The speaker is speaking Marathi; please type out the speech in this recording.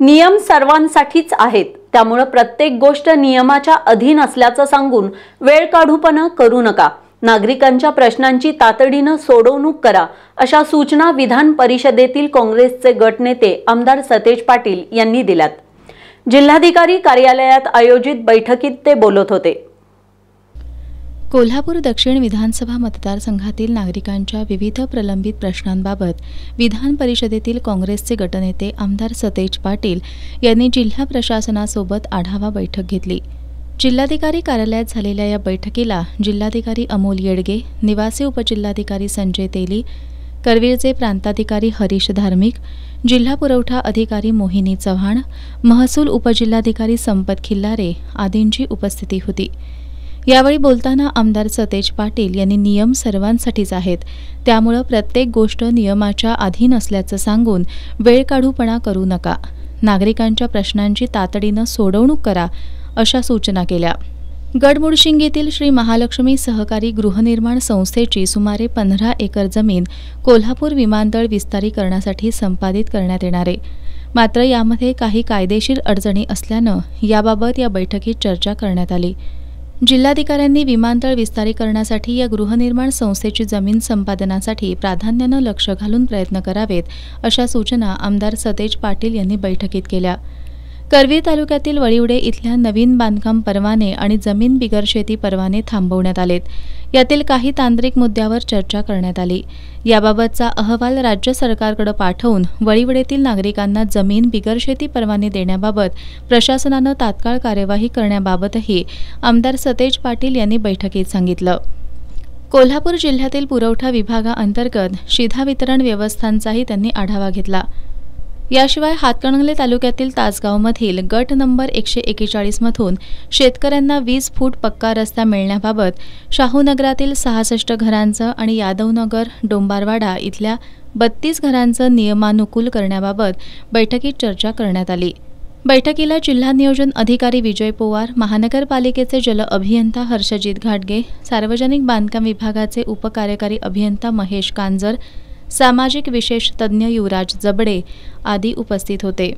नियम सर्वांसाठीच आहेत, त्यामुळे प्रत्येक गोष्ट नियमाच्या अधीन असल्याचं सांगून वेळकाढूपणा करू नका. नागरिकांच्या प्रश्नांची तातडीने सोडवणूक करा, अशा सूचना विधान परिषदेतील काँग्रेसचे गटनेते आमदार सतेज पाटील यांनी दिल्यात. जिल्हाधिकारी कार्यालयात आयोजित बैठकीत ते बोलत होते. कोल्हापूर दक्षिण विधानसभा मतदारसंघातील नागरिकांच्या विविध प्रलंबित प्रश्नांबाबत विधान परिषदेतील काँग्रेसचे गटनेते आमदार सतेज पाटील यांनी जिल्हा प्रशासनासोबत आढावा बैठक घेतली. जिल्हाधिकारी कार्यालयात झालेल्या या बैठकीला जिल्हाधिकारी अमोल येडगे, निवासी उपजिल्हाधिकारी संजय तेली, करवीरचे प्रांताधिकारी हरीश धार्मिक, जिल्हा पुरवठा अधिकारी मोहिनी चव्हाण, महसूल उपजिल्हाधिकारी संपत खिल्लारे आदींची उपस्थिती होती. यावेळी बोलताना आमदार सतेज पाटील यांनी नियम सर्वांसाठीच आहेत, त्यामुळे प्रत्येक गोष्ट नियमाच्या अधीन असल्याचं सांगून वेळकाढूपणा करू नका, नागरिकांच्या प्रश्नांची तातडीनं सोडवणूक करा, अशा सूचना केल्या. गडमुडशिंगीतील श्री महालक्ष्मी सहकारी गृहनिर्माण संस्थेची सुमारे 15 एकर जमीन कोल्हापूर विमानतळ विस्तारीकरणासाठी संपादित करण्यात येणार आहे. मात्र यामध्ये काही कायदेशीर अडचणी असल्यानं याबाबत या बैठकीत चर्चा करण्यात आली. जिल्हाधिकाऱ्यांनी विमानतळ विस्तारीकरणासाठी या गृहनिर्माण संस्थेची जमीन संपादनासाठी प्राधान्यानं लक्ष घालून प्रयत्न करावेत, अशा सूचना आमदार सतेज पाटील यांनी बैठकीत केल्या. करवीर तालुक्यातील वळिवडे इथल्या नवीन बांधकाम परवाने आणि जमीन बिगर शेती परवाने थांबवण्यात आलेत. यातील काही तांत्रिक मुद्द्यावर चर्चा करण्यात आली. याबाबतचा अहवाल राज्य सरकारकडे पाठवून वळिवडेतील नागरिकांना जमीन बिगर शेती परवाने देण्याबाबत प्रशासनानं तात्काळ कार्यवाही करण्याबाबतही आमदार सतेज पाटील यांनी बैठकीत सांगितलं. कोल्हापूर जिल्ह्यातील पुरवठा विभागाअंतर्गत शिधा वितरण व्यवस्थांचाही त्यांनी आढावा घेतला. याशिवाय हातकणंगले तालुक्यातील तासगावमधील गट नंबर 141 मधून शेतकऱ्यांना 20 फूट पक्का रस्ता मिळण्याबाबत शाहूनगरातील 66 घरांचं आणि यादवनगर डोंबारवाडा इथल्या 32 घरांचं नियमानुकूल करण्याबाबत बैठकीत चर्चा करण्यात आली. बैठकीला जिल्हा नियोजन अधिकारी विजय पोवार, महानगरपालिकेचे जल अभियंता हर्षजित घाटगे, सार्वजनिक बांधकाम विभागाचे उपकार्यकारी अभियंता महेश कांजर, सामाजिक विशेष तज्ज्ञ युवराज जबडे आदी उपस्थित होते.